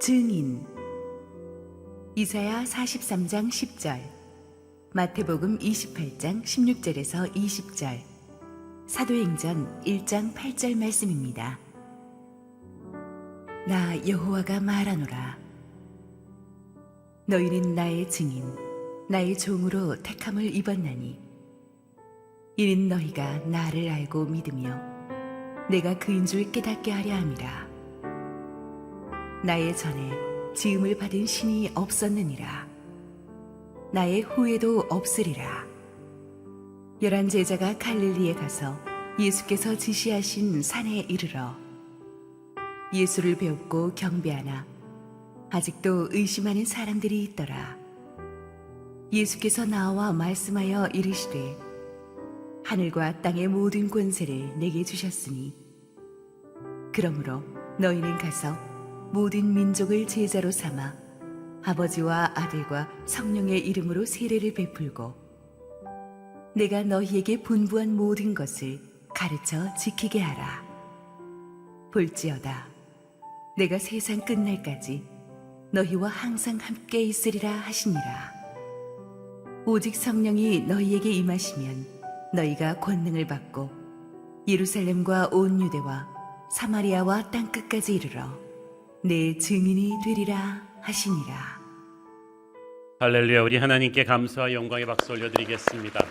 증인. 이사야 43장 10절, 마태복음 28장 16절에서 20절, 사도행전 1장 8절 말씀입니다. 나 여호와가 말하노라. 너희는 나의 증인, 나의 종으로 택함을 입었나니 이는 너희가 나를 알고 믿으며 내가 그인 줄 깨닫게 하려 함이라. 나의 전에 지음을 받은 신이 없었느니라. 나의 후에도 없으리라. 11 제자가 갈릴리에 가서 예수께서 지시하신 산에 이르러 예수를 배웁고 경배하나 아직도 의심하는 사람들이 있더라. 예수께서 나와 말씀하여 이르시되 하늘과 땅의 모든 권세를 내게 주셨으니 그러므로 너희는 가서 모든 민족을 제자로 삼아 아버지와 아들과 성령의 이름으로 세례를 베풀고 내가 너희에게 분부한 모든 것을 가르쳐 지키게 하라. 볼지어다 내가 세상 끝날까지 너희와 항상 함께 있으리라 하시니라. 오직 성령이 너희에게 임하시면 너희가 권능을 받고 예루살렘과 온 유대와 사마리아와 땅끝까지 이르러 내 증인이 되리라 하시니라. 할렐루야. 우리 하나님께 감사와 영광의 박수 올려드리겠습니다.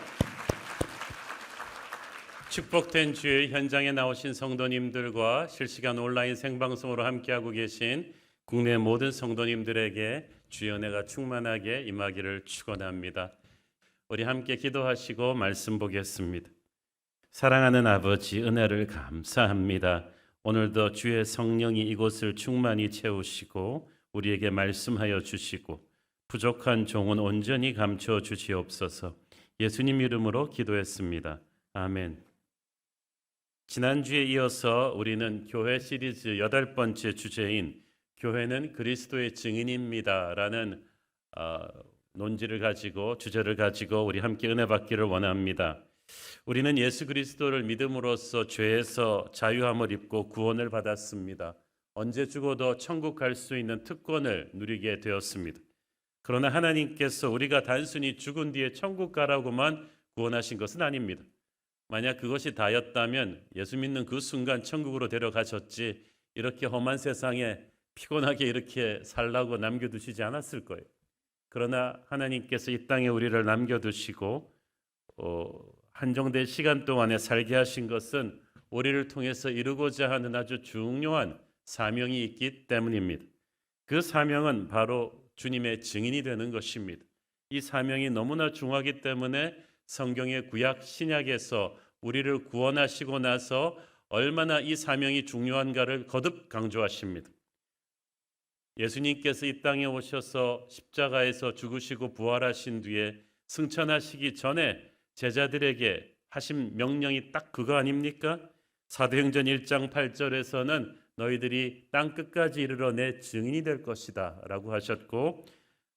축복된 주일 현장에 나오신 성도님들과 실시간 온라인 생방송으로 함께하고 계신 국내 모든 성도님들에게 주의 은혜가 충만하게 임하기를 축원합니다. 우리 함께 기도하시고 말씀 보겠습니다. 사랑하는 아버지, 은혜를 감사합니다. 오늘도 주의 성령이 이곳을 충만히 채우시고 우리에게 말씀하여 주시고 부족한 종은 온전히 감춰 주시옵소서. 예수님 이름으로 기도했습니다. 아멘. 지난주에 이어서 우리는 교회 시리즈 8번째 주제인 교회는 그리스도의 증인입니다 라는 논지를 가지고 주제를 가지고 우리 함께 은혜 받기를 원합니다. 우리는 예수 그리스도를 믿음으로써 죄에서 자유함을 입고 구원을 받았습니다. 언제 죽어도 천국 갈 수 있는 특권을 누리게 되었습니다. 그러나 하나님께서 우리가 단순히 죽은 뒤에 천국 가라고만 구원하신 것은 아닙니다. 만약 그것이 다였다면 예수 믿는 그 순간 천국으로 데려가셨지 이렇게 험한 세상에 피곤하게 이렇게 살라고 남겨두시지 않았을 거예요. 그러나 하나님께서 이 땅에 우리를 남겨두시고 한정된 시간 동안에 살게 하신 것은 우리를 통해서 이루고자 하는 아주 중요한 사명이 있기 때문입니다. 그 사명은 바로 주님의 증인이 되는 것입니다. 이 사명이 너무나 중요하기 때문에 성경의 구약 신약에서 우리를 구원하시고 나서 얼마나 이 사명이 중요한가를 거듭 강조하십니다. 예수님께서 이 땅에 오셔서 십자가에서 죽으시고 부활하신 뒤에 승천하시기 전에 제자들에게 하신 명령이 딱 그거 아닙니까? 사도행전 1장 8절에서는 너희들이 땅끝까지 이르러 내 증인이 될 것이다 라고 하셨고,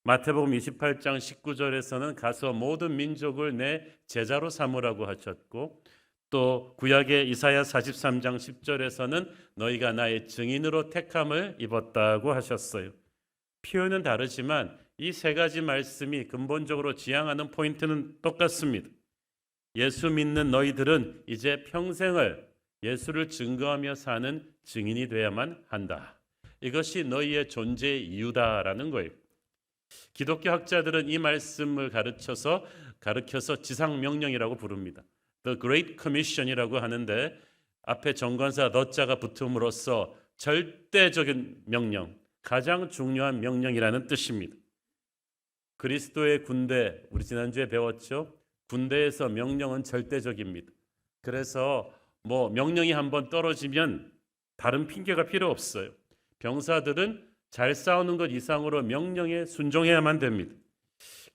마태복음 28장 19절에서는 가서 모든 민족을 내 제자로 삼으라고 하셨고, 또 구약의 이사야 43장 10절에서는 너희가 나의 증인으로 택함을 입었다고 하셨어요. 표현은 다르지만 이 세 가지 말씀이 근본적으로 지향하는 포인트는 똑같습니다. 예수 믿는 너희들은 이제 평생을 예수를 증거하며 사는 증인이 되어야만 한다. 이것이 너희의 존재의 이유다라는 거예요. 기독교 학자들은 이 말씀을 가르쳐서 지상명령이라고 부릅니다. The Great Commission이라고 하는데 앞에 정관사 너자가 붙음으로써 절대적인 명령, 가장 중요한 명령이라는 뜻입니다. 그리스도의 군대, 우리 지난주에 배웠죠? 군대에서 명령은 절대적입니다. 그래서 명령이 한번 떨어지면 다른 핑계가 필요 없어요. 병사들은 잘 싸우는 것 이상으로 명령에 순종해야만 됩니다.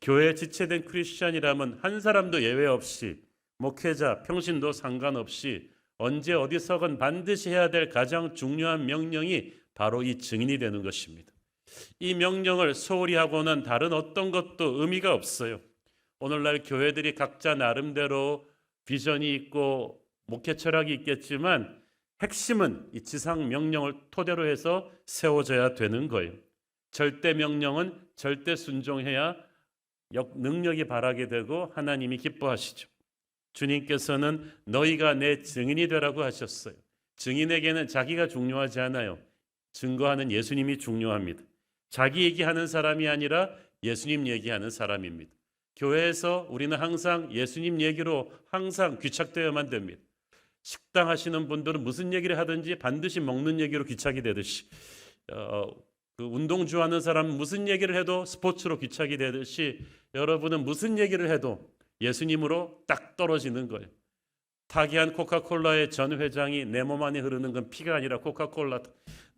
교회에 지체된 크리스찬이라면 한 사람도 예외 없이 목회자, 평신도 상관없이 언제 어디서건 반드시 해야 될 가장 중요한 명령이 바로 이 증인이 되는 것입니다. 이 명령을 소홀히 하고는 다른 어떤 것도 의미가 없어요. 오늘날 교회들이 각자 나름대로 비전이 있고 목회 철학이 있겠지만 핵심은 이 지상 명령을 토대로 해서 세워져야 되는 거예요. 절대 명령은 절대 순종해야 능력이 발하게 되고 하나님이 기뻐하시죠. 주님께서는 너희가 내 증인이 되라고 하셨어요. 증인에게는 자기가 중요하지 않아요. 증거하는 예수님이 중요합니다. 자기 얘기하는 사람이 아니라 예수님 얘기하는 사람입니다. 교회에서 우리는 항상 예수님 얘기로 항상 귀착되어야만 됩니다. 식당 하시는 분들은 무슨 얘기를 하든지 반드시 먹는 얘기로 귀착이 되듯이 그 운동 좋아하는 사람은 무슨 얘기를 해도 스포츠로 귀착이 되듯이 여러분은 무슨 얘기를 해도 예수님으로 딱 떨어지는 거예요. 타기한 코카콜라의 전 회장이 내 몸 안에 흐르는 건 피가 아니라 코카콜라.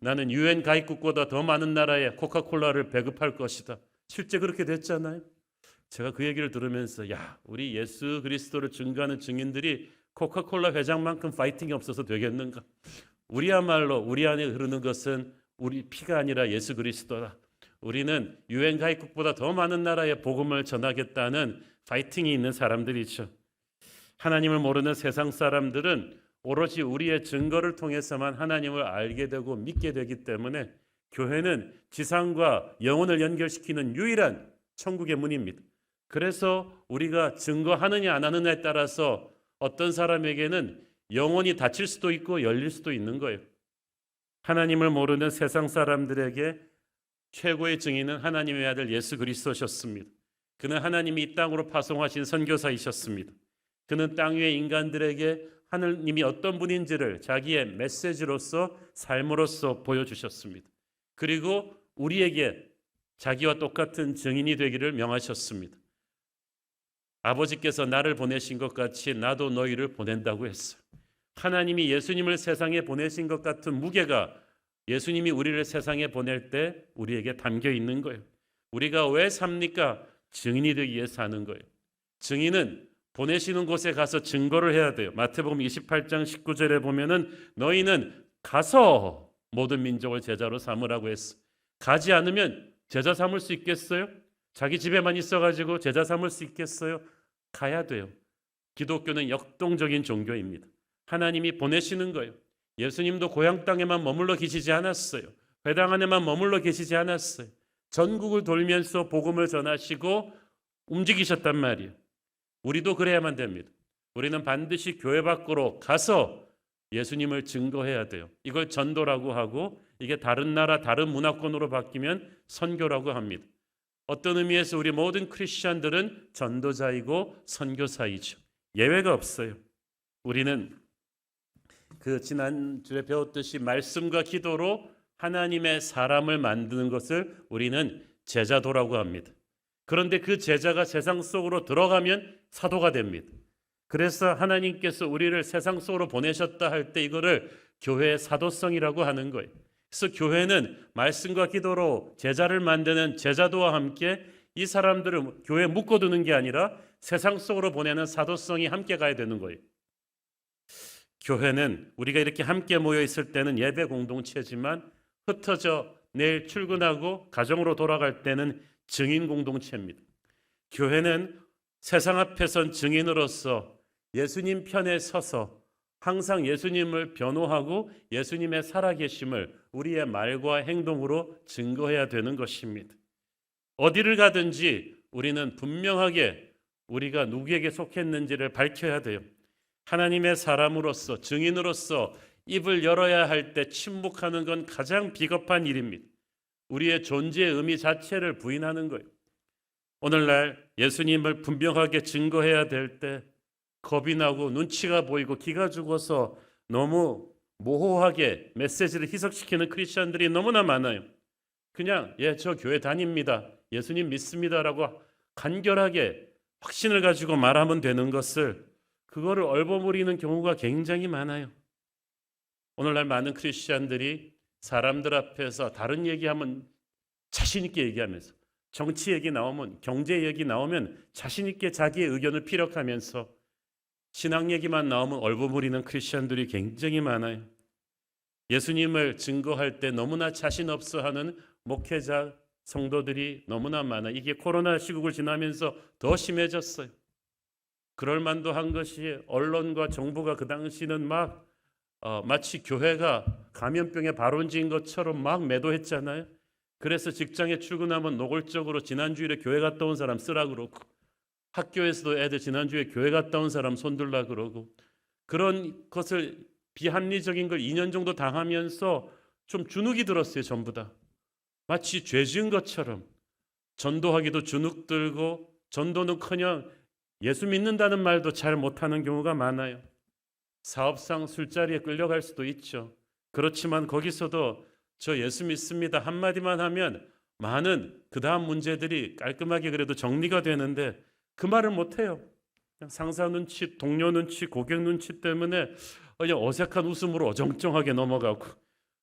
나는 UN 가입국보다 더 많은 나라에 코카콜라를 배급할 것이다. 실제 그렇게 됐잖아요. 제가 그 얘기를 들으면서 우리 예수 그리스도를 증거하는 증인들이 코카콜라 회장만큼 파이팅이 없어서 되겠는가? 우리야말로 우리 안에 흐르는 것은 우리 피가 아니라 예수 그리스도다. 우리는 UN 가입국보다 더 많은 나라에 복음을 전하겠다는 파이팅이 있는 사람들이죠. 하나님을 모르는 세상 사람들은 오로지 우리의 증거를 통해서만 하나님을 알게 되고 믿게 되기 때문에 교회는 지상과 영혼을 연결시키는 유일한 천국의 문입니다. 그래서 우리가 증거하느냐 안 하느냐에 따라서 어떤 사람에게는 영혼이 닫힐 수도 있고 열릴 수도 있는 거예요. 하나님을 모르는 세상 사람들에게 최고의 증인은 하나님의 아들 예수 그리스도셨습니다. 그는 하나님이 이 땅으로 파송하신 선교사이셨습니다. 그는 땅 위의 인간들에게 하나님이 어떤 분인지를 자기의 메시지로서 삶으로서 보여주셨습니다. 그리고 우리에게 자기와 똑같은 증인이 되기를 명하셨습니다. 아버지께서 나를 보내신 것 같이 나도 너희를 보낸다고 했어요. 하나님이 예수님을 세상에 보내신 것 같은 무게가 예수님이 우리를 세상에 보낼 때 우리에게 담겨 있는 거예요. 우리가 왜 삽니까? 증인이 되기 위해서 사는 거예요. 증인은 보내시는 곳에 가서 증거를 해야 돼요. 마태복음 28장 19절에 보면은 너희는 가서 모든 민족을 제자로 삼으라고 했어. 가지 않으면 제자 삼을 수 있겠어요? 자기 집에만 있어가지고 제자 삼을 수 있겠어요? 가야 돼요. 기독교는 역동적인 종교입니다. 하나님이 보내시는 거예요. 예수님도 고향 땅에만 머물러 계시지 않았어요. 회당 안에만 머물러 계시지 않았어요. 전국을 돌면서 복음을 전하시고 움직이셨단 말이에요. 우리도 그래야만 됩니다. 우리는 반드시 교회 밖으로 가서 예수님을 증거해야 돼요. 이걸 전도라고 하고 이게 다른 나라 다른 문화권으로 바뀌면 선교라고 합니다. 어떤 의미에서 우리 모든 크리스천들은 전도자이고 선교사이죠. 예외가 없어요. 우리는 그 지난주에 배웠듯이 말씀과 기도로 하나님의 사람을 만드는 것을 우리는 제자도라고 합니다. 그런데 그 제자가 세상 속으로 들어가면 사도가 됩니다. 그래서 하나님께서 우리를 세상 속으로 보내셨다 할 때 이거를 교회의 사도성이라고 하는 거예요. 그래서 교회는 말씀과 기도로 제자를 만드는 제자도와 함께 이 사람들을 교회에 묶어두는 게 아니라 세상 속으로 보내는 사도성이 함께 가야 되는 거예요. 교회는 우리가 이렇게 함께 모여 있을 때는 예배 공동체지만 흩어져 내일 출근하고 가정으로 돌아갈 때는 증인 공동체입니다. 교회는 세상 앞에선 증인으로서 예수님 편에 서서 항상 예수님을 변호하고 예수님의 살아계심을 우리의 말과 행동으로 증거해야 되는 것입니다. 어디를 가든지 우리는 분명하게 우리가 누구에게 속했는지를 밝혀야 돼요. 하나님의 사람으로서 증인으로서 입을 열어야 할 때 침묵하는 건 가장 비겁한 일입니다. 우리의 존재의 의미 자체를 부인하는 거예요. 오늘날 예수님을 분명하게 증거해야 될 때 겁이 나고 눈치가 보이고 기가 죽어서 너무 모호하게 메시지를 희석시키는 크리스천들이 너무나 많아요. 그냥 저 교회 다닙니다. 예수님 믿습니다라고 간결하게 확신을 가지고 말하면 되는 것을 그거를 얼버무리는 경우가 굉장히 많아요. 오늘날 많은 크리스천들이 사람들 앞에서 다른 얘기하면 자신 있게 얘기하면서 정치 얘기 나오면 경제 얘기 나오면 자신 있게 자기의 의견을 피력하면서 신앙 얘기만 나오면 얼버무리는 크리스천들이 굉장히 많아요. 예수님을 증거할 때 너무나 자신 없어 하는 목회자 성도들이 너무나 많아요. 이게 코로나 시국을 지나면서 더 심해졌어요. 그럴 만도 한 것이 언론과 정부가 그 당시는 마치 교회가 감염병의 발원지인 것처럼 막 매도했잖아요. 그래서 직장에 출근하면 노골적으로 지난주일에 교회 갔다 온 사람 쓰라 그러고, 학교에서도 애들 지난주에 교회 갔다 온 사람 손들라 그러고, 그런 것을 비합리적인 걸 2년 정도 당하면서 좀 주눅이 들었어요. 전부 다 마치 죄 지은 것처럼 전도하기도 주눅 들고, 전도는커녕 예수 믿는다는 말도 잘 못하는 경우가 많아요. 사업상 술자리에 끌려갈 수도 있죠. 그렇지만 거기서도 저 예수 믿습니다 한마디만 하면 많은 그 다음 문제들이 깔끔하게 그래도 정리가 되는데, 그 말을 못해요. 그냥 상사 눈치, 동료 눈치, 고객 눈치 때문에 그냥 어색한 웃음으로 어정쩡하게 넘어가고,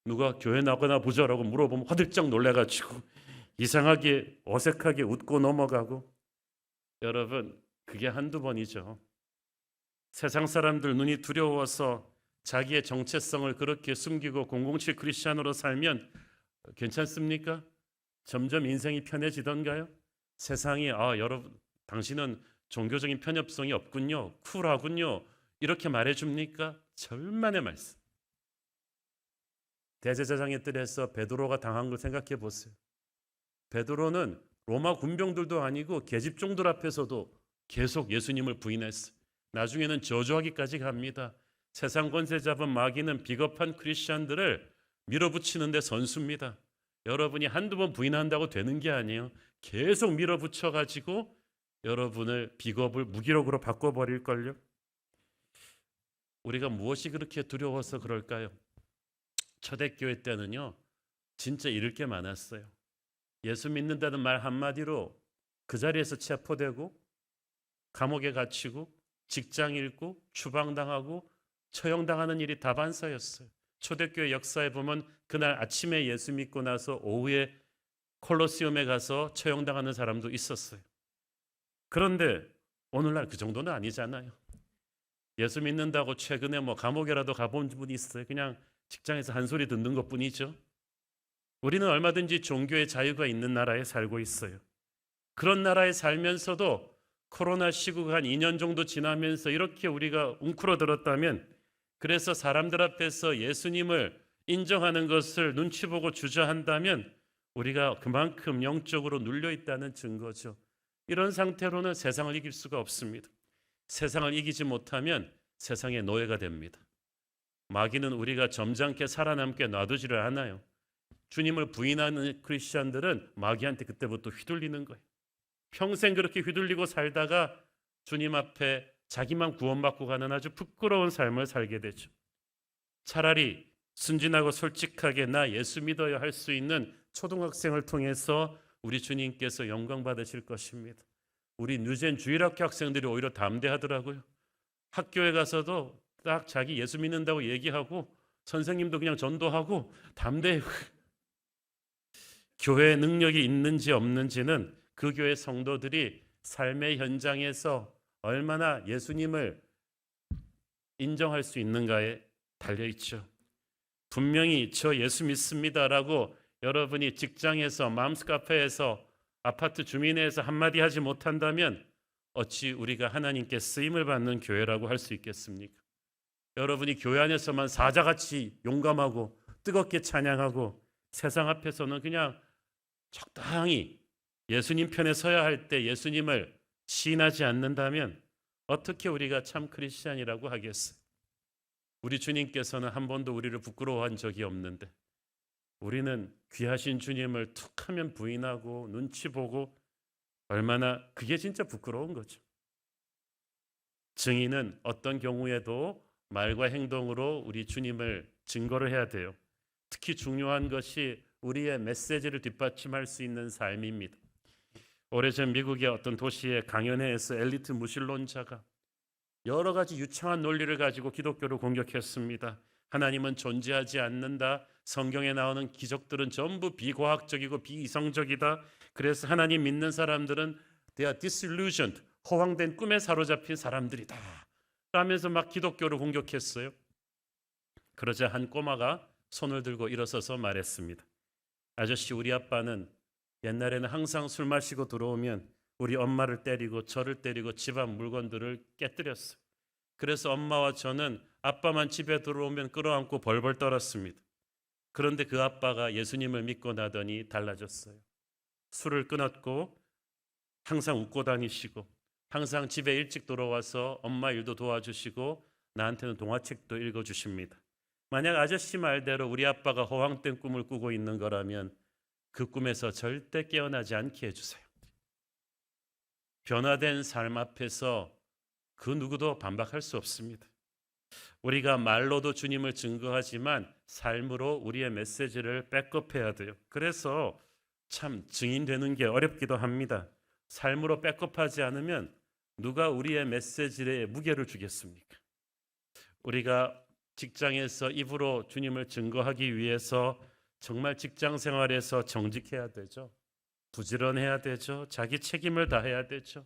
누가 교회 나거나 보자라고 물어보면 화들짝 놀래가지고 이상하게 어색하게 웃고 넘어가고. 여러분, 그게 한두 번이죠. 세상 사람들 눈이 두려워서 자기의 정체성을 그렇게 숨기고 007 크리스찬으로 살면 괜찮습니까? 점점 인생이 편해지던가요? 세상이 여러분 당신은 종교적인 편협성이 없군요, 쿨하군요, 이렇게 말해줍니까? 절만의 말씀. 대제사장의 뜰에서 베드로가 당한 걸 생각해 보세요. 베드로는 로마 군병들도 아니고 계집종들 앞에서도 계속 예수님을 부인했어요. 나중에는 저주하기까지 갑니다. 세상 권세 잡은 마귀는 비겁한 크리스천들을 밀어붙이는 데 선수입니다. 여러분이 한두 번 부인한다고 되는 게 아니에요. 계속 밀어붙여가지고 여러분을 비겁을 무기력으로 바꿔버릴걸요. 우리가 무엇이 그렇게 두려워서 그럴까요? 초대교회 때는요, 진짜 잃을 게 많았어요. 예수 믿는다는 말 한마디로 그 자리에서 체포되고 감옥에 갇히고 직장 잃고 추방당하고 처형당하는 일이 다반사였어요. 초대교회 역사에 보면 그날 아침에 예수 믿고 나서 오후에 콜로세움에 가서 처형당하는 사람도 있었어요. 그런데 오늘날 그 정도는 아니잖아요. 예수 믿는다고 최근에 감옥에라도 가본 분이 있어요? 그냥 직장에서 한 소리 듣는 것뿐이죠. 우리는 얼마든지 종교의 자유가 있는 나라에 살고 있어요. 그런 나라에 살면서도 코로나 시국이 한 2년 정도 지나면서 이렇게 우리가 웅크러들었다면, 그래서 사람들 앞에서 예수님을 인정하는 것을 눈치 보고 주저한다면 우리가 그만큼 영적으로 눌려 있다는 증거죠. 이런 상태로는 세상을 이길 수가 없습니다. 세상을 이기지 못하면 세상의 노예가 됩니다. 마귀는 우리가 점잖게 살아남게 놔두지를 않아요. 주님을 부인하는 크리스천들은 마귀한테 그때부터 휘둘리는 거예요. 평생 그렇게 휘둘리고 살다가 주님 앞에 자기만 구원받고 가는 아주 부끄러운 삶을 살게 되죠. 차라리 순진하고 솔직하게 나 예수 믿어요 할 수 있는 초등학생을 통해서 우리 주님께서 영광 받으실 것입니다. 우리 뉴젠 주일학교 학생들이 오히려 담대하더라고요. 학교에 가서도 딱 자기 예수 믿는다고 얘기하고 선생님도 그냥 전도하고 담대해요. 교회 능력이 있는지 없는지는 그 교회 성도들이 삶의 현장에서 얼마나 예수님을 인정할 수 있는가에 달려있죠. 분명히 저 예수 믿습니다라고 여러분이 직장에서, 맘스 카페에서, 아파트 주민회에서 한마디 하지 못한다면 어찌 우리가 하나님께 쓰임을 받는 교회라고 할 수 있겠습니까? 여러분이 교회 안에서만 사자같이 용감하고 뜨겁게 찬양하고 세상 앞에서는 그냥 적당히 예수님 편에 서야 할 때 예수님을 시인하지 않는다면 어떻게 우리가 참 크리스찬이라고 하겠어요? 우리 주님께서는 한 번도 우리를 부끄러워한 적이 없는데 우리는 귀하신 주님을 툭 하면 부인하고 눈치 보고, 얼마나 그게 진짜 부끄러운 거죠. 증인은 어떤 경우에도 말과 행동으로 우리 주님을 증거를 해야 돼요. 특히 중요한 것이 우리의 메시지를 뒷받침할 수 있는 삶입니다. 오래전 미국의 어떤 도시의 강연회에서 엘리트 무신론자가 여러 가지 유창한 논리를 가지고 기독교를 공격했습니다. 하나님은 존재하지 않는다. 성경에 나오는 기적들은 전부 비과학적이고 비이성적이다. 그래서 하나님 믿는 사람들은 they are disillusioned, 허황된 꿈에 사로잡힌 사람들이다 라면서 막 기독교를 공격했어요. 그러자 한 꼬마가 손을 들고 일어서서 말했습니다. 아저씨, 우리 아빠는 옛날에는 항상 술 마시고 들어오면 우리 엄마를 때리고 저를 때리고 집안 물건들을 깨뜨렸어요. 그래서 엄마와 저는 아빠만 집에 들어오면 끌어안고 벌벌 떨었습니다. 그런데 그 아빠가 예수님을 믿고 나더니 달라졌어요. 술을 끊었고 항상 웃고 다니시고 항상 집에 일찍 돌아와서 엄마 일도 도와주시고 나한테는 동화책도 읽어주십니다. 만약 아저씨 말대로 우리 아빠가 허황된 꿈을 꾸고 있는 거라면 그 꿈에서 절대 깨어나지 않게 해주세요. 변화된 삶 앞에서 그 누구도 반박할 수 없습니다. 우리가 말로도 주님을 증거하지만 삶으로 우리의 메시지를 백업해야 돼요. 그래서 참 증인되는 게 어렵기도 합니다. 삶으로 백업하지 않으면 누가 우리의 메시지에 무게를 주겠습니까? 우리가 직장에서 입으로 주님을 증거하기 위해서 정말 직장 생활에서 정직해야 되죠. 부지런해야 되죠. 자기 책임을 다해야 되죠.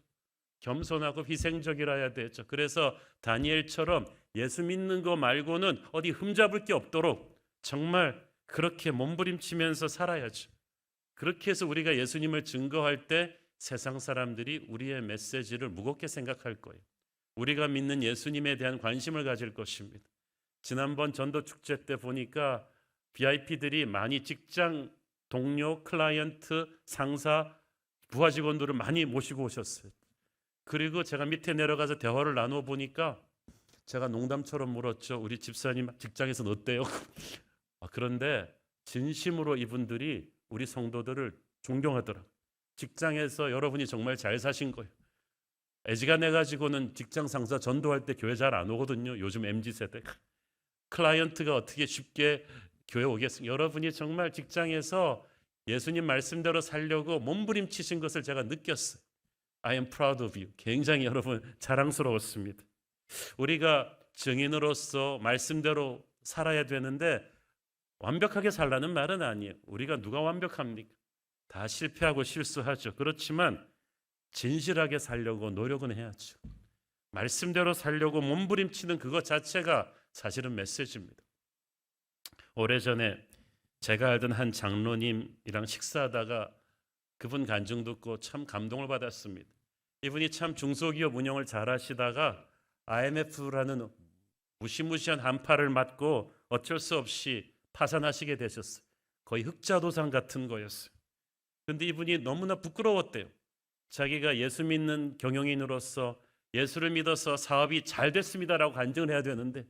겸손하고 희생적이라야 되죠. 그래서 다니엘처럼 예수 믿는 거 말고는 어디 흠잡을 게 없도록 정말 그렇게 몸부림치면서 살아야죠. 그렇게 해서 우리가 예수님을 증거할 때 세상 사람들이 우리의 메시지를 무겁게 생각할 거예요. 우리가 믿는 예수님에 대한 관심을 가질 것입니다. 지난번 전도 축제 때 보니까 VIP들이 많이 직장 동료, 클라이언트, 상사, 부하 직원들을 많이 모시고 오셨어요. 그리고 제가 밑에 내려가서 대화를 나눠 보니까 제가 농담처럼 물었죠. 우리 집사님 직장에서는 어때요? 그런데 진심으로 이분들이 우리 성도들을 존경하더라고요. 직장에서 여러분이 정말 잘 사신 거예요. 애지간해가지고는 직장 상사 전도할 때 교회 잘 안 오거든요. 요즘 MZ세대. 클라이언트가 어떻게 쉽게 교회 오겠습니까? 여러분이 정말 직장에서 예수님 말씀대로 살려고 몸부림치신 것을 제가 느꼈어요. I am proud of you. 굉장히 여러분 자랑스러웠습니다. 우리가 증인으로서 말씀대로 살아야 되는데 완벽하게 살라는 말은 아니에요. 우리가 누가 완벽합니까? 다 실패하고 실수하죠. 그렇지만 진실하게 살려고 노력은 해야죠. 말씀대로 살려고 몸부림치는 그것 자체가 사실은 메시지입니다. 오래전에 제가 알던 한 장로님이랑 식사하다가 그분 간증 듣고 참 감동을 받았습니다. 이분이 참 중소기업 운영을 잘 하시다가 IMF라는 무시무시한 한파를 맞고 어쩔 수 없이 파산하시게 되셨어요. 거의 흑자도상 같은 거였어요. 그런데 이분이 너무나 부끄러웠대요. 자기가 예수 믿는 경영인으로서 예수를 믿어서 사업이 잘 됐습니다라고 간증을 해야 되는데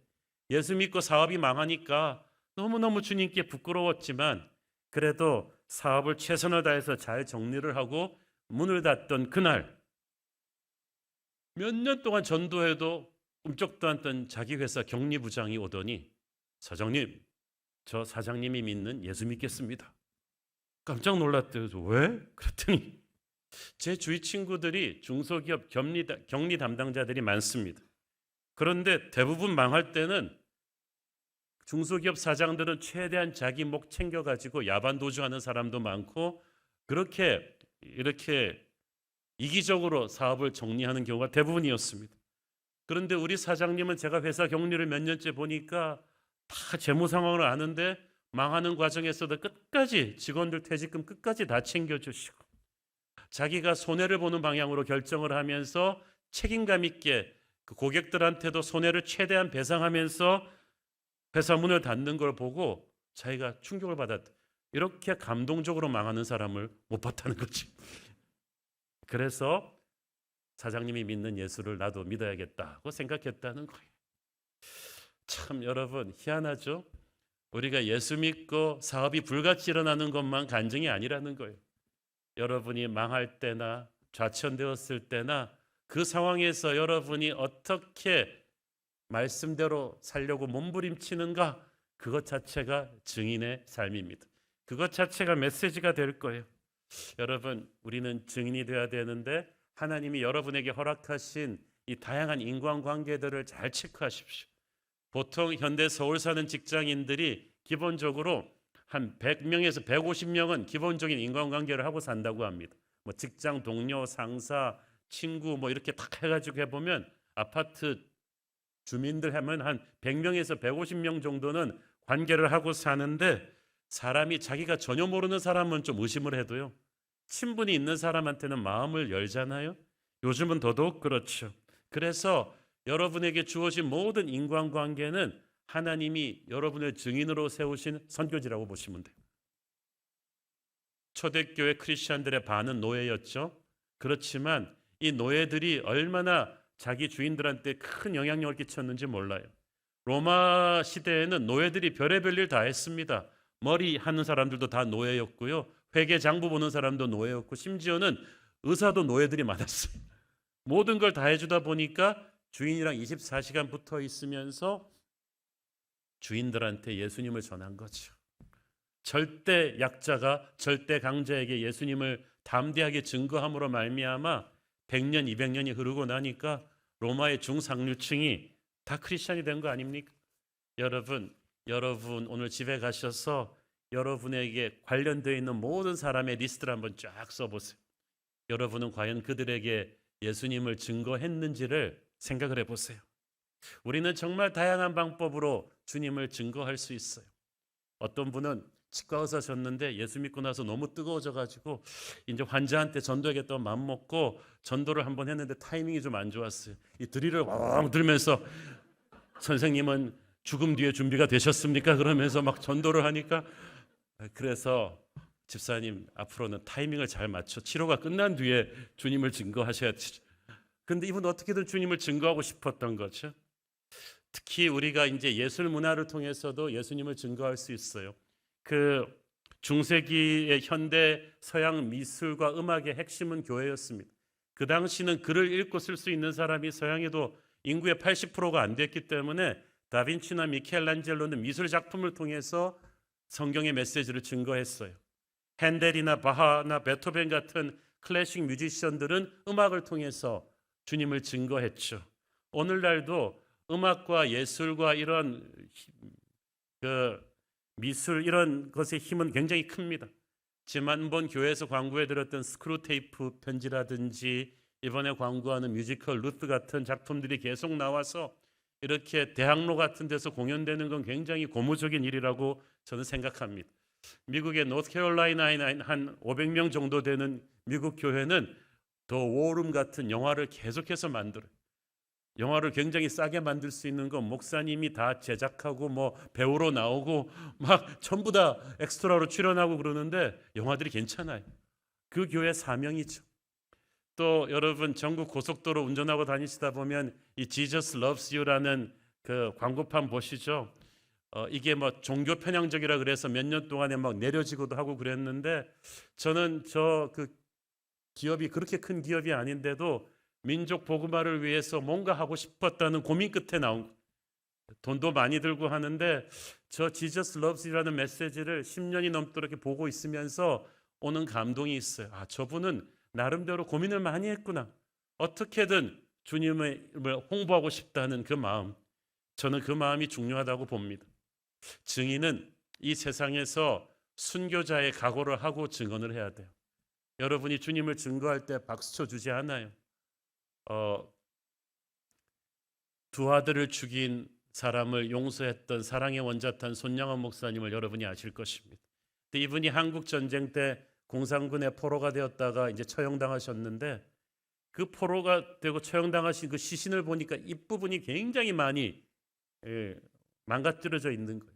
예수 믿고 사업이 망하니까 너무너무 주님께 부끄러웠지만 그래도 사업을 최선을 다해서 잘 정리를 하고 문을 닫던 그날 몇 년 동안 전도해도 꿈쩍도 않던 자기 회사 격리부장이 오더니 사장님, 저 사장님이 믿는 예수 믿겠습니다. 깜짝 놀랐대요. 왜? 그랬더니 제 주위 친구들이 중소기업 격리 담당자들이 많습니다. 그런데 대부분 망할 때는 중소기업 사장들은 최대한 자기 목 챙겨가지고 야반도주하는 사람도 많고 그렇게 이렇게 이기적으로 사업을 정리하는 경우가 대부분이었습니다. 그런데 우리 사장님은 제가 회사 격리를 몇 년째 보니까 다 재무 상황을 아는데 망하는 과정에서도 끝까지 직원들 퇴직금 끝까지 다 챙겨주시고 자기가 손해를 보는 방향으로 결정을 하면서 책임감 있게 그 고객들한테도 손해를 최대한 배상하면서 회사 문을 닫는 걸 보고 자기가 충격을 받았다. 이렇게 감동적으로 망하는 사람을 못 봤다는 거지. 그래서 사장님이 믿는 예수를 나도 믿어야겠다고 생각했다는 거예요. 참 여러분 희한하죠? 우리가 예수 믿고 사업이 불같이 일어나는 것만 간증이 아니라는 거예요. 여러분이 망할 때나 좌천되었을 때나 그 상황에서 여러분이 어떻게 말씀대로 살려고 몸부림치는가 그것 자체가 증인의 삶입니다. 그것 자체가 메시지가 될 거예요. 여러분 우리는 증인이 되어야 되는데 하나님이 여러분에게 허락하신 이 다양한 인간관계들을 잘 체크하십시오. 보통 현대 서울 사는 직장인들이 기본적으로 한 100명에서 150명은 기본적인 인간관계를 하고 산다고 합니다. 뭐 직장 동료, 상사, 친구 뭐 이렇게 딱 해가지고 해보면 아파트 주민들 하면 한 100명에서 150명 정도는 관계를 하고 사는데 사람이 자기가 전혀 모르는 사람은 좀 의심을 해도요. 친분이 있는 사람한테는 마음을 열잖아요. 요즘은 더더욱 그렇죠. 그래서 여러분에게 주어진 모든 인간관계는 하나님이 여러분을 증인으로 세우신 선교지라고 보시면 돼요. 초대교회 크리스천들의 반은 노예였죠. 그렇지만 이 노예들이 얼마나 자기 주인들한테 큰 영향력을 끼쳤는지 몰라요. 로마 시대에는 노예들이 별의별 일 다 했습니다. 머리 하는 사람들도 다 노예였고요. 회계 장부 보는 사람도 노예였고, 심지어는 의사도 노예들이 많았어요. 모든 걸 다 해주다 보니까 주인이랑 24시간 붙어 있으면서 주인들한테 예수님을 전한 거죠. 절대 약자가 절대 강자에게 예수님을 담대하게 증거함으로 말미암아 100년, 200년이 흐르고 나니까 로마의 중상류층이 다 크리스천이 된 거 아닙니까? 여러분 오늘 집에 가셔서 여러분에게 관련되어 있는 모든 사람의 리스트를 한번 쫙 써보세요. 여러분은 과연 그들에게 예수님을 증거했는지를 생각을 해보세요. 우리는 정말 다양한 방법으로 주님을 증거할 수 있어요. 어떤 분은 치과 의사셨는데 예수 믿고 나서 너무 뜨거워져가지고 이제 환자한테 전도하겠다고 마음먹고 전도를 한번 했는데 타이밍이 좀 안 좋았어요. 이 드릴을 왕 들면서 선생님은 죽음 뒤에 준비가 되셨습니까? 그러면서 막 전도를 하니까, 그래서 집사님 앞으로는 타이밍을 잘 맞춰 치료가 끝난 뒤에 주님을 증거하셔야지. 근데 이분 어떻게든 주님을 증거하고 싶었던 거죠. 특히 우리가 이제 예술 문화를 통해서도 예수님을 증거할 수 있어요. 그 중세기의 현대 서양 미술과 음악의 핵심은 교회였습니다. 그 당시는 글을 읽고 쓸 수 있는 사람이 서양에도 인구의 80%가 안 됐기 때문에 다빈치나 미켈란젤로는 미술 작품을 통해서 성경의 메시지를 증거했어요. 핸델이나 바하나 베토벤 같은 클래식 뮤지션들은 음악을 통해서 주님을 증거했죠. 오늘날도 음악과 예술과 이런 미술 이런 것의 힘은 굉장히 큽니다. 지난번 교회에서 광고해 드렸던 스크루테이프 편지라든지 이번에 광고하는 뮤지컬 루트 같은 작품들이 계속 나와서 이렇게 대학로 같은 데서 공연되는 건 굉장히 고무적인 일이라고 저는 생각합니다. 미국의 노스캐롤라이나에 한 500명 정도 되는 미국 교회는 더 워룸 같은 영화를 계속해서 만들어요. 영화를 굉장히 싸게 만들 수 있는 건 목사님이 다 제작하고 뭐 배우로 나오고 막 전부 다 엑스트라로 출연하고 그러는데 영화들이 괜찮아요. 그 교회 사명이죠. 또 여러분 전국 고속도로 운전하고 다니시다 보면 이 Jesus Loves You라는 그 광고판 보시죠. 이게 뭐 종교 편향적이라 그래서 몇 년 동안에 막 내려지고도 하고 그랬는데, 저는 그 기업이 그렇게 큰 기업이 아닌데도 민족 복음화를 위해서 뭔가 하고 싶었다는 고민 끝에 나온 거예요. 돈도 많이 들고 하는데 저 Jesus Loves You라는 메시지를 10년이 넘도록 이렇게 보고 있으면서 오는 감동이 있어요. 아, 저분은 나름대로 고민을 많이 했구나. 어떻게든 주님을 홍보하고 싶다는 그 마음, 저는 그 마음이 중요하다고 봅니다. 증인은 이 세상에서 순교자의 각오를 하고 증언을 해야 돼요. 여러분이 주님을 증거할 때 박수 쳐주지 않아요. 두 아들을 죽인 사람을 용서했던 사랑의 원자탄 손양원 목사님을 여러분이 아실 것입니다. 근데 이분이 한국 전쟁 때 공산군의 포로가 되었다가 이제 처형당하셨는데, 그 포로가 되고 처형당하신 그 시신을 보니까 입부분이 굉장히 많이 망가뜨려져 있는 거예요.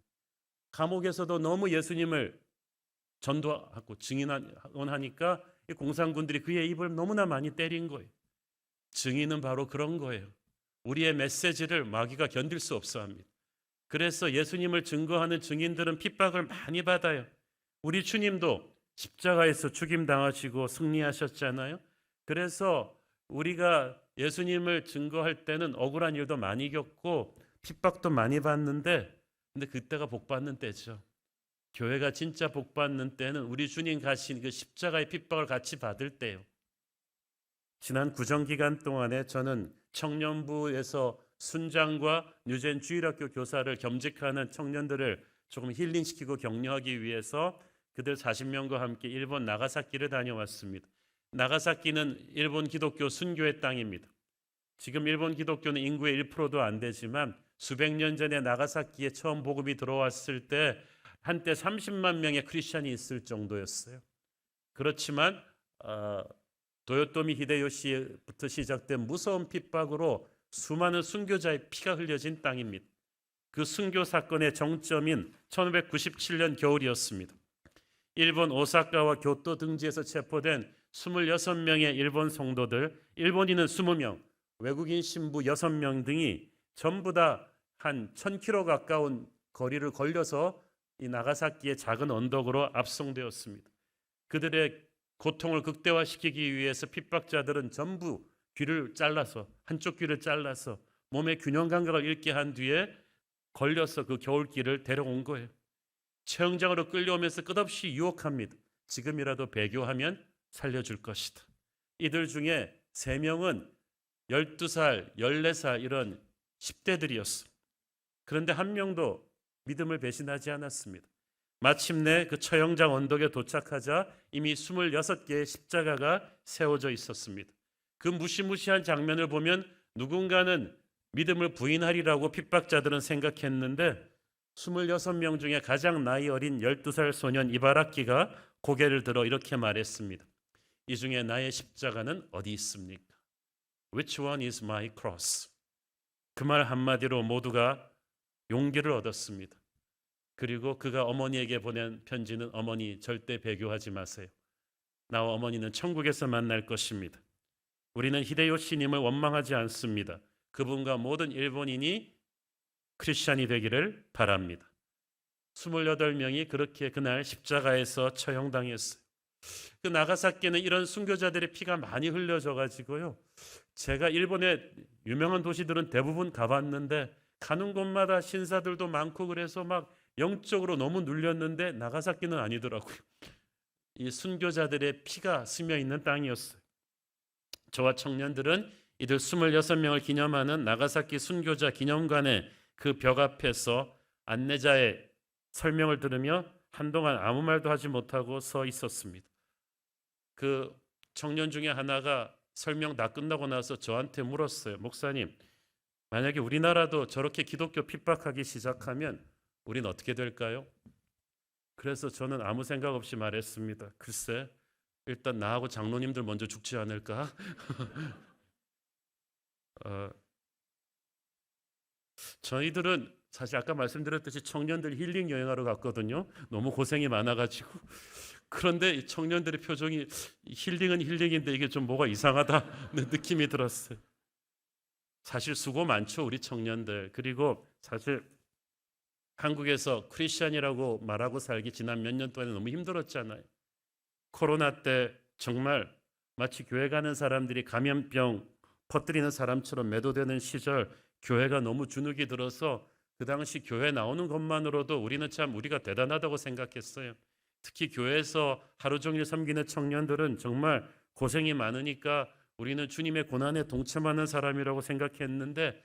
감옥에서도 너무 예수님을 전도하고 증인하니까 공산군들이 그의 입을 너무나 많이 때린 거예요. 증인은 바로 그런 거예요. 우리의 메시지를 마귀가 견딜 수 없어 합니다. 그래서 예수님을 증거하는 증인들은 핍박을 많이 받아요. 우리 주님도 십자가에서 죽임당하시고 승리하셨잖아요. 그래서 우리가 예수님을 증거할 때는 억울한 일도 많이 겪고 핍박도 많이 받는데, 근데 그때가 복받는 때죠. 교회가 진짜 복받는 때는 우리 주님 가신 그 십자가의 핍박을 같이 받을 때요. 지난 구정기간 동안에 저는 청년부에서 순장과 뉴젠 주일학교 교사를 겸직하는 청년들을 조금 힐링시키고 격려하기 위해서 그들 40명과 함께 일본 나가사키를 다녀왔습니다. 나가사키는 일본 기독교 순교의 땅입니다. 지금 일본 기독교는 인구의 1%도 안 되지만 수백 년 전에 나가사키에 처음 복음이 들어왔을 때 한때 30만 명의 크리스천이 있을 정도였어요. 그렇지만 도요토미 히데요시부터 시작된 무서운 핍박으로 수많은 순교자의 피가 흘려진 땅입니다. 그 순교 사건의 정점인 1597년 겨울이었습니다. 일본 오사카와 교토 등지에서 체포된 26명의 일본 성도들, 일본인은 20명, 외국인 신부 6명 등이 전부 다 한 1000km 가까운 거리를 걸려서 이 나가사키의 작은 언덕으로 압송되었습니다. 그들의 고통을 극대화시키기 위해서 핍박자들은 전부 귀를 잘라서, 한쪽 귀를 잘라서 몸의 균형 감각을 잃게 한 뒤에 걸려서 그 겨울길을 데려온 거예요. 체형장으로 끌려오면서 끝없이 유혹합니다. 지금이라도 배교하면 살려줄 것이다. 이들 중에 3명은 12살, 14살 이런 10대들이었어. 그런데 한 명도 믿음을 배신하지 않았습니다. 마침내 그 처형장 언덕에 도착하자 이미 26개의 십자가가 세워져 있었습니다. 그 무시무시한 장면을 보면 누군가는 믿음을 부인하리라고 핍박자들은 생각했는데 26명 중에 가장 나이 어린 12살 소년 이바라키가 고개를 들어 이렇게 말했습니다. 이 중에 나의 십자가는 어디 있습니까? Which one is my cross? 그 말 한마디로 모두가 용기를 얻었습니다. 그리고 그가 어머니에게 보낸 편지는 어머니 절대 배교하지 마세요. 나와 어머니는 천국에서 만날 것입니다. 우리는 히데요시님을 원망하지 않습니다. 그분과 모든 일본인이 크리스찬이 되기를 바랍니다. 28명이 그렇게 그날 십자가에서 처형당했어요. 그 나가사키는 이런 순교자들의 피가 많이 흘려져 가지고요. 제가 일본의 유명한 도시들은 대부분 가봤는데 가는 곳마다 신사들도 많고 그래서 막 영적으로 너무 눌렸는데 나가사키는 아니더라고요. 이 순교자들의 피가 스며 있는 땅이었어요. 저와 청년들은 이들 26명을 기념하는 나가사키 순교자 기념관의 그 벽 앞에서 안내자의 설명을 들으며 한동안 아무 말도 하지 못하고 서 있었습니다. 그 청년 중에 하나가 설명 다 끝나고 나서 저한테 물었어요. 목사님, 만약에 우리나라도 저렇게 기독교 핍박하기 시작하면 우린 어떻게 될까요? 그래서 저는 아무 생각 없이 말했습니다. 글쎄, 일단 나하고 장로님들 먼저 죽지 않을까? 저희들은 사실 아까 말씀드렸듯이 청년들 힐링 여행하러 갔거든요. 너무 고생이 많아가지고. 그런데 이 청년들의 표정이 힐링은 힐링인데 이게 좀 뭐가 이상하다는 느낌이 들었어요. 사실 수고 많죠, 우리 청년들. 그리고 사실 한국에서 크리스찬이라고 말하고 살기 지난 몇 년 동안 너무 힘들었잖아요. 코로나 때 정말 마치 교회 가는 사람들이 감염병 퍼뜨리는 사람처럼 매도되는 시절 교회가 너무 주눅이 들어서 그 당시 교회 나오는 것만으로도 우리는 참 우리가 대단하다고 생각했어요. 특히 교회에서 하루 종일 섬기는 청년들은 정말 고생이 많으니까 우리는 주님의 고난에 동참하는 사람이라고 생각했는데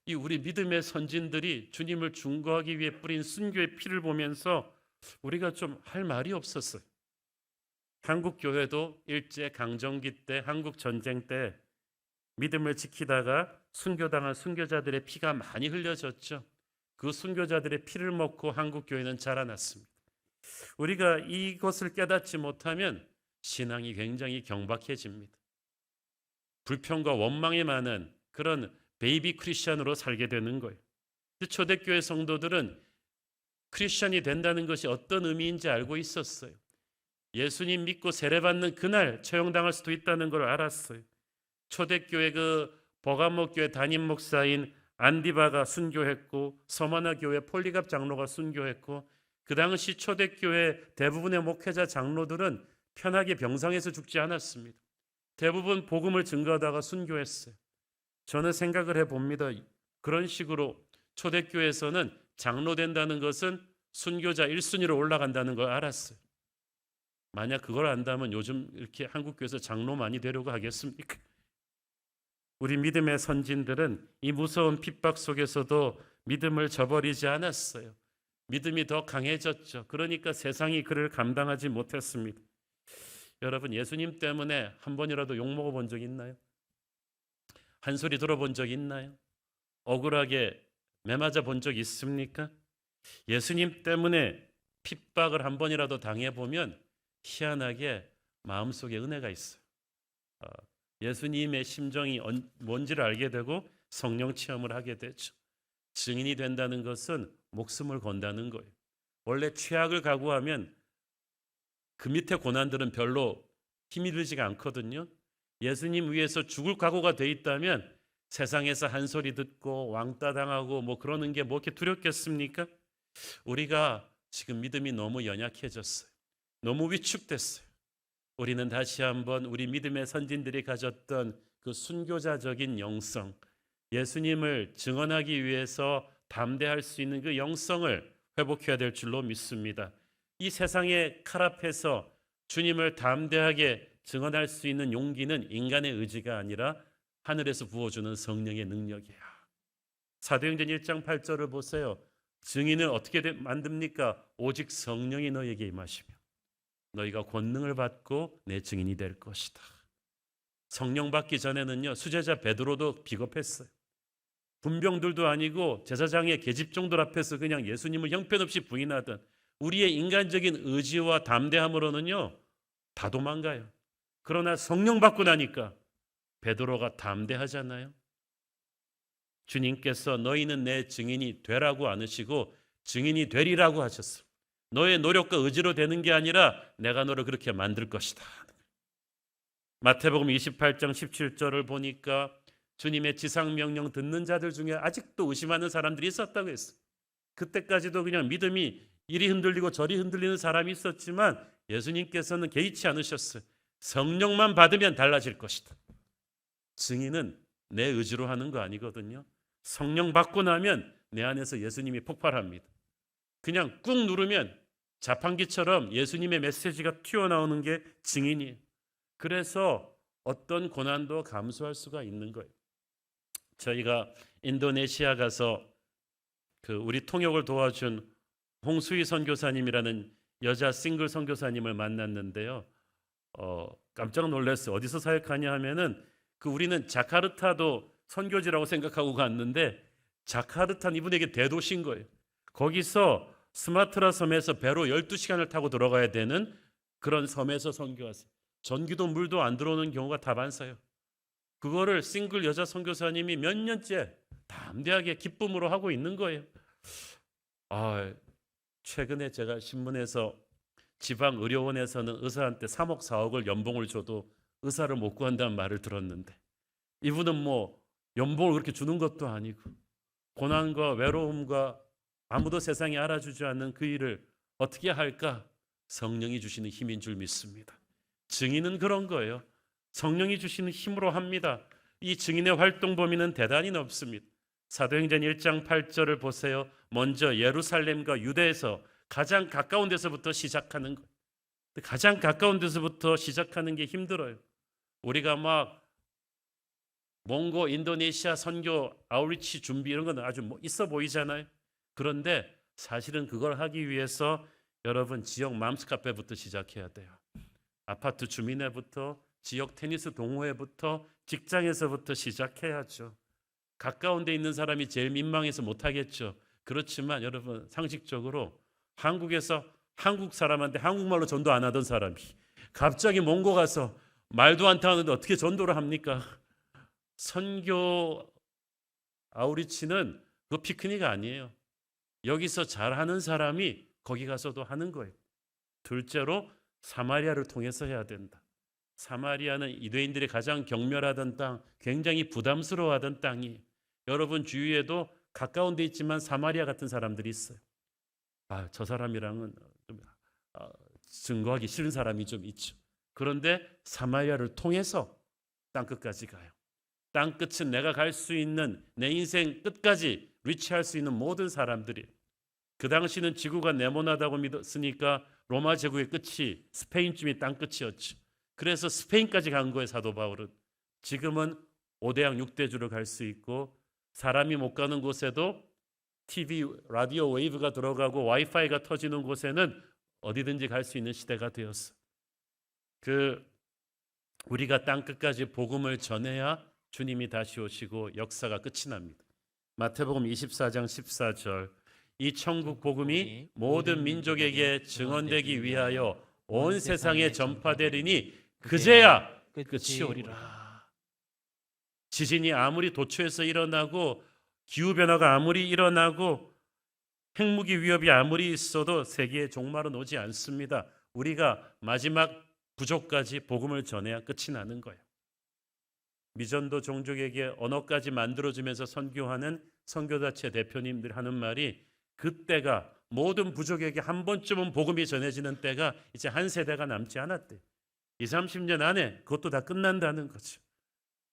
이 우리 믿음의 선진들이 주님을 중거하기 위해 뿌린 순교의 피를 보면서 우리가 좀 할 말이 없었어요. 한국 교회도 일제 강점기 때 한국 전쟁 때 믿음을 지키다가 순교당한 순교자들의 피가 많이 흘려졌죠. 그 순교자들의 피를 먹고 한국 교회는 자라났습니다. 우리가 이것을 깨닫지 못하면 신앙이 굉장히 경박해집니다. 불평과 원망이 많은 그런 베이비 크리스찬으로 살게 되는 거예요. 초대교회 성도들은 크리스찬이 된다는 것이 어떤 의미인지 알고 있었어요. 예수님 믿고 세례받는 그날 처형당할 수도 있다는 걸 알았어요. 초대교회 그 버가모 교회 담임 목사인 안디바가 순교했고 서머나 교회 폴리갑 장로가 순교했고 그 당시 초대교회 대부분의 목회자 장로들은 편하게 병상에서 죽지 않았습니다. 대부분 복음을 증거하다가 순교했어요. 저는 생각을 해봅니다. 그런 식으로 초대교회에서는 장로 된다는 것은 순교자 1순위로 올라간다는 걸 알았어요. 만약 그걸 안다면 요즘 이렇게 한국교회에서 장로 많이 되려고 하겠습니까? 우리 믿음의 선진들은 이 무서운 핍박 속에서도 믿음을 저버리지 않았어요. 믿음이 더 강해졌죠. 그러니까 세상이 그를 감당하지 못했습니다. 여러분, 예수님 때문에 한 번이라도 욕먹어 본 적 있나요? 한 소리 들어본 적 있나요? 억울하게 매맞아 본 적 있습니까? 예수님 때문에 핍박을 한 번이라도 당해보면 희한하게 마음속에 은혜가 있어요. 예수님의 심정이 뭔지를 알게 되고 성령 체험을 하게 되죠. 증인이 된다는 것은 목숨을 건다는 거예요. 원래 최악을 각오하면 그 밑에 고난들은 별로 힘이 들지가 않거든요. 예수님 위해서 죽을 각오가 돼 있다면 세상에서 한 소리 듣고 왕따 당하고 뭐 그러는 게 뭐 이렇게 두렵겠습니까? 우리가 지금 믿음이 너무 연약해졌어요. 너무 위축됐어요. 우리는 다시 한번 우리 믿음의 선진들이 가졌던 그 순교자적인 영성, 예수님을 증언하기 위해서 담대할 수 있는 그 영성을 회복해야 될 줄로 믿습니다. 이 세상의 칼 앞에서 주님을 담대하게 증언할 수 있는 용기는 인간의 의지가 아니라 하늘에서 부어주는 성령의 능력이야. 사도행전 1장 8절을 보세요. 증인을 어떻게 만듭니까? 오직 성령이 너에게 임하시며 너희가 권능을 받고 내 증인이 될 것이다. 성령 받기 전에는요, 수제자 베드로도 비겁했어요. 군병들도 아니고 제사장의 계집종들 앞에서 그냥 예수님을 형편없이 부인하던 우리의 인간적인 의지와 담대함으로는요 다 도망가요. 그러나 성령 받고 나니까 베드로가 담대하잖아요. 주님께서 너희는 내 증인이 되라고 않으시고 증인이 되리라고 하셨어. 너의 노력과 의지로 되는 게 아니라 내가 너를 그렇게 만들 것이다. 마태복음 28장 17절을 보니까 주님의 지상명령 듣는 자들 중에 아직도 의심하는 사람들이 있었다고 했어. 그때까지도 그냥 믿음이 이리 흔들리고 저리 흔들리는 사람이 있었지만 예수님께서는 개의치 않으셨어요. 성령만 받으면 달라질 것이다. 증인은 내 의지로 하는 거 아니거든요. 성령 받고 나면 내 안에서 예수님이 폭발합니다. 그냥 꾹 누르면 자판기처럼 예수님의 메시지가 튀어나오는 게 증인이에요. 그래서 어떤 고난도 감수할 수가 있는 거예요. 저희가 인도네시아 가서 우리 통역을 도와준 홍수희 선교사님이라는 여자 싱글 선교사님을 만났는데요. 깜짝 놀랐어요. 어디서 사역하냐 하면은 우리는 자카르타도 선교지라고 생각하고 갔는데 자카르타는 이분에게 대도시인 거예요. 거기서 스마트라 섬에서 배로 12시간을 타고 들어가야 되는 그런 섬에서 선교하세요. 전기도 물도 안 들어오는 경우가 다반사예요. 그거를 싱글 여자 선교사님이 몇 년째 담대하게 기쁨으로 하고 있는 거예요. 최근에 제가 신문에서 지방 의료원에서는 의사한테 3억 4억을 연봉을 줘도 의사를 못 구한다는 말을 들었는데 이분은 뭐 연봉을 그렇게 주는 것도 아니고 고난과 외로움과 아무도 세상에 알아주지 않는 그 일을 어떻게 할까? 성령이 주시는 힘인 줄 믿습니다. 증인은 그런 거예요. 성령이 주시는 힘으로 합니다. 이 증인의 활동 범위는 대단히 넓습니다. 사도행전 1장 8절을 보세요. 먼저 예루살렘과 유대에서 가장 가까운 데서부터 시작하는 거예요. 가장 가까운 데서부터 시작하는 게 힘들어요. 우리가 막 몽고 인도네시아 선교 아우리치 준비 이런 건 아주 있어 보이잖아요. 그런데 사실은 그걸 하기 위해서 여러분 지역 맘스 카페부터 시작해야 돼요. 아파트 주민회부터 지역 테니스 동호회부터 직장에서부터 시작해야죠. 가까운 데 있는 사람이 제일 민망해서 못하겠죠. 그렇지만 여러분 상식적으로 한국에서 한국 사람한테 한국말로 전도 안 하던 사람이 갑자기 몽고 가서 말도 안 통하는데 어떻게 전도를 합니까? 선교 아우리치는 그 피크닉 아니에요. 여기서 잘하는 사람이 거기 가서도 하는 거예요. 둘째로 사마리아를 통해서 해야 된다. 사마리아는 유대인들이 가장 경멸하던 땅, 굉장히 부담스러워하던 땅이 여러분 주위에도 가까운 데 있지만 사마리아 같은 사람들이 있어요. 저 사람이랑은 좀 증거하기 싫은 사람이 좀 있죠. 그런데 사마리아를 통해서 땅끝까지 가요. 땅끝은 내가 갈 수 있는 내 인생 끝까지 리치할 수 있는 모든 사람들이 그 당시는 지구가 네모나다고 믿었으니까 로마 제국의 끝이 스페인쯤이 땅끝이었죠. 그래서 스페인까지 간 거예요. 사도 바울은. 지금은 5대양 6대주를 갈 수 있고 사람이 못 가는 곳에도 TV, 라디오 웨이브가 들어가고 와이파이가 터지는 곳에는 어디든지 갈 수 있는 시대가 되었어. 우리가 땅끝까지 복음을 전해야 주님이 다시 오시고 역사가 끝이 납니다. 마태복음 24장 14절 이 천국 복음이 모든 민족에게 증언되기 위하여 온 세상에 전파되리니 그제야 끝이 오리라. 지진이 아무리 도처에서 일어나고 기후변화가 아무리 일어나고 핵무기 위협이 아무리 있어도 세계의 종말은 오지 않습니다. 우리가 마지막 부족까지 복음을 전해야 끝이 나는 거예요. 미전도 종족에게 언어까지 만들어주면서 선교하는 선교단체 대표님들 하는 말이 그때가 모든 부족에게 한 번쯤은 복음이 전해지는 때가 이제 한 세대가 남지 않았대. 20, 30년 안에 그것도 다 끝난다는 거죠.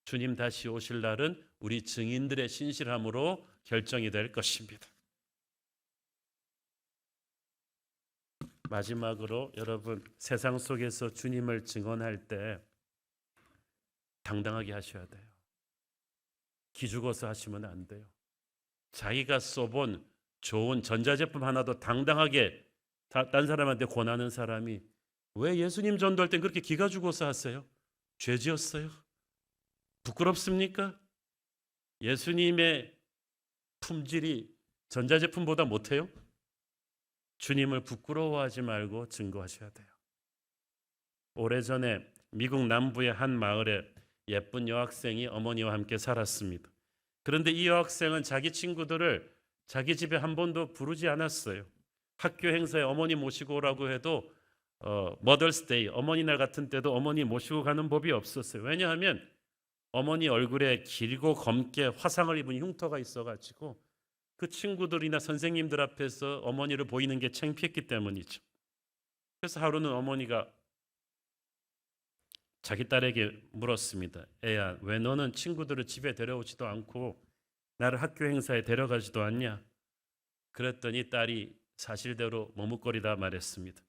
주님 다시 오실 날은 우리 증인들의 신실함으로 결정이 될 것입니다. 마지막으로 여러분, 세상 속에서 주님을 증언할 때 당당하게 하셔야 돼요. 기죽어서 하시면 안 돼요. 자기가 써본 좋은 전자제품 하나도 당당하게 딴 사람한테 권하는 사람이 왜 예수님 전도할 땐 그렇게 기가 죽어서 하세요? 죄 지었어요? 부끄럽습니까? 예수님의 품질이 전자제품보다 못해요? 주님을 부끄러워하지 말고 증거하셔야 돼요. 오래전에 미국 남부의 한 마을에 예쁜 여학생이 어머니와 함께 살았습니다. 그런데 이 여학생은 자기 친구들을 자기 집에 한 번도 부르지 않았어요. 학교 행사에 어머니 모시고 오라고 해도 머더스데이, 어머니날 같은 때도 어머니 모시고 가는 법이 없었어요. 왜냐하면 어머니 얼굴에 길고 검게 화상을 입은 흉터가 있어가지고 그 친구들이나 선생님들 앞에서 어머니를 보이는 게 창피했기 때문이죠. 그래서 하루는 어머니가 자기 딸에게 물었습니다. 애야, 왜 너는 친구들을 집에 데려오지도 않고 나를 학교 행사에 데려가지도 않냐? 그랬더니 딸이 사실대로 머뭇거리다 말했습니다.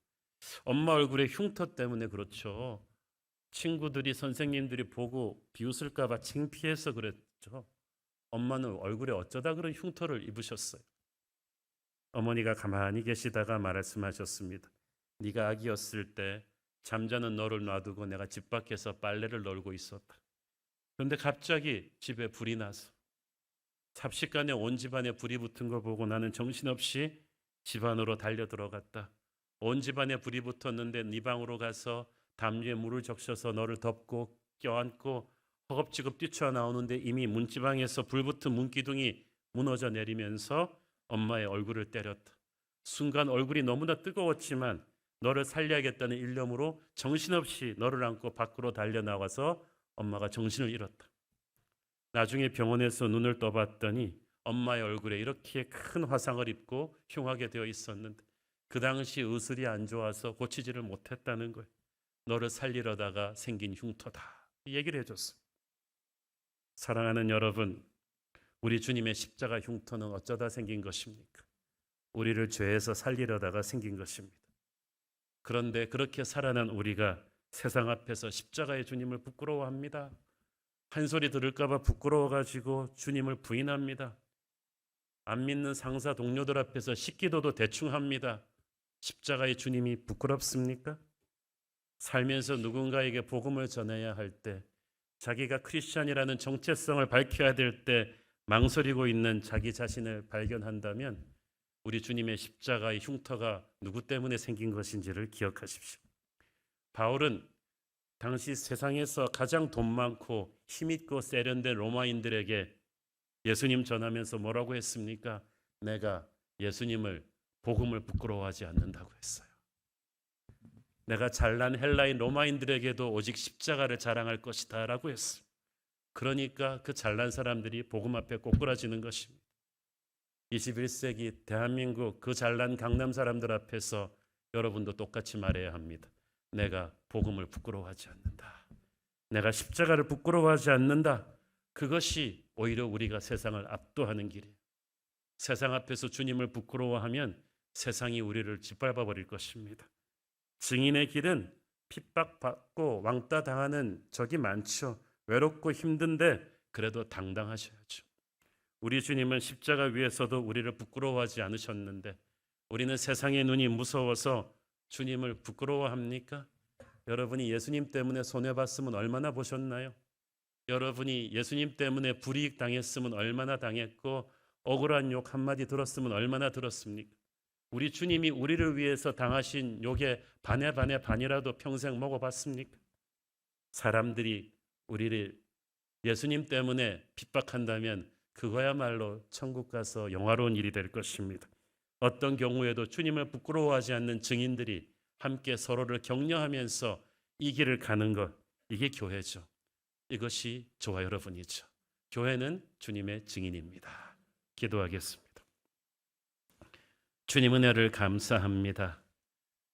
엄마 얼굴에 흉터 때문에 그렇죠. 친구들이 선생님들이 보고 비웃을까 봐 창피해서 그랬죠. 엄마는 얼굴에 어쩌다 그런 흉터를 입으셨어요. 어머니가 가만히 계시다가 말씀하셨습니다. 네가 아기였을 때 잠자는 너를 놔두고 내가 집 밖에서 빨래를 널고 있었다. 그런데 갑자기 집에 불이 나서 삽시간에 온 집안에 불이 붙은 거 보고 나는 정신없이 집 안으로 달려 들어갔다. 온 집안에 불이 붙었는데 네 방으로 가서 담요에 물을 적셔서 너를 덮고 껴안고 허겁지겁 뛰쳐나오는데 이미 문지방에서 불붙은 문기둥이 무너져 내리면서 엄마의 얼굴을 때렸다. 순간 얼굴이 너무나 뜨거웠지만 너를 살려야겠다는 일념으로 정신없이 너를 안고 밖으로 달려나와서 엄마가 정신을 잃었다. 나중에 병원에서 눈을 떠봤더니 엄마의 얼굴에 이렇게 큰 화상을 입고 흉하게 되어 있었는데 그 당시 의술이 안 좋아서 고치지를 못했다는 거예요. 너를 살리려다가 생긴 흉터다. 이 얘기를 해줬어요. 사랑하는 여러분, 우리 주님의 십자가 흉터는 어쩌다 생긴 것입니까? 우리를 죄에서 살리려다가 생긴 것입니다. 그런데 그렇게 살아난 우리가 세상 앞에서 십자가의 주님을 부끄러워합니다. 한 소리 들을까 봐 부끄러워가지고 주님을 부인합니다. 안 믿는 상사 동료들 앞에서 식기도도 대충 합니다. 십자가의 주님이 부끄럽습니까? 살면서 누군가에게 복음을 전해야 할 때, 자기가 크리스찬이라는 정체성을 밝혀야 될 때 망설이고 있는 자기 자신을 발견한다면 우리 주님의 십자가의 흉터가 누구 때문에 생긴 것인지를 기억하십시오. 바울은 당시 세상에서 가장 돈 많고 힘있고 세련된 로마인들에게 예수님 전하면서 뭐라고 했습니까? 내가 예수님을 복음을 부끄러워하지 않는다고 했어요. 내가 잘난 헬라인 로마인들에게도 오직 십자가를 자랑할 것이다 라고 했어요. 그러니까 그 잘난 사람들이 복음 앞에 꼬꾸라지는 것입니다. 21세기 대한민국 그 잘난 강남 사람들 앞에서 여러분도 똑같이 말해야 합니다. 내가 복음을 부끄러워하지 않는다. 내가 십자가를 부끄러워하지 않는다. 그것이 오히려 우리가 세상을 압도하는 길이에요. 세상 앞에서 주님을 부끄러워하면 세상이 우리를 짓밟아 버릴 것입니다. 증인의 길은 핍박받고 왕따 당하는 적이 많죠. 외롭고 힘든데 그래도 당당하셔야죠. 우리 주님은 십자가 위에서도 우리를 부끄러워하지 않으셨는데 우리는 세상의 눈이 무서워서 주님을 부끄러워합니까? 여러분이 예수님 때문에 손해봤으면 얼마나 보셨나요? 여러분이 예수님 때문에 불이익 당했으면 얼마나 당했고 억울한 욕 한마디 들었으면 얼마나 들었습니까? 우리 주님이 우리를 위해서 당하신 욕의 반의 반이라도 평생 먹어봤습니까? 사람들이 우리를 예수님 때문에 핍박한다면 그거야말로 천국 가서 영화로운 일이 될 것입니다. 어떤 경우에도 주님을 부끄러워하지 않는 증인들이 함께 서로를 격려하면서 이 길을 가는 것, 이게 교회죠. 이것이 저와 여러분이죠. 교회는 주님의 증인입니다. 기도하겠습니다. 주님 은혜를 감사합니다.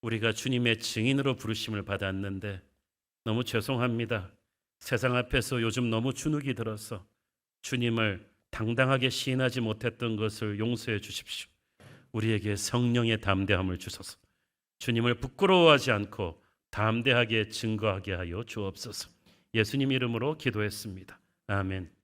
우리가 주님의 증인으로 부르심을 받았는데 너무 죄송합니다. 세상 앞에서 요즘 너무 주눅이 들어서 주님을 당당하게 시인하지 못했던 것을 용서해 주십시오. 우리에게 성령의 담대함을 주소서. 주님을 부끄러워하지 않고 담대하게 증거하게 하여 주옵소서. 예수님 이름으로 기도했습니다. 아멘.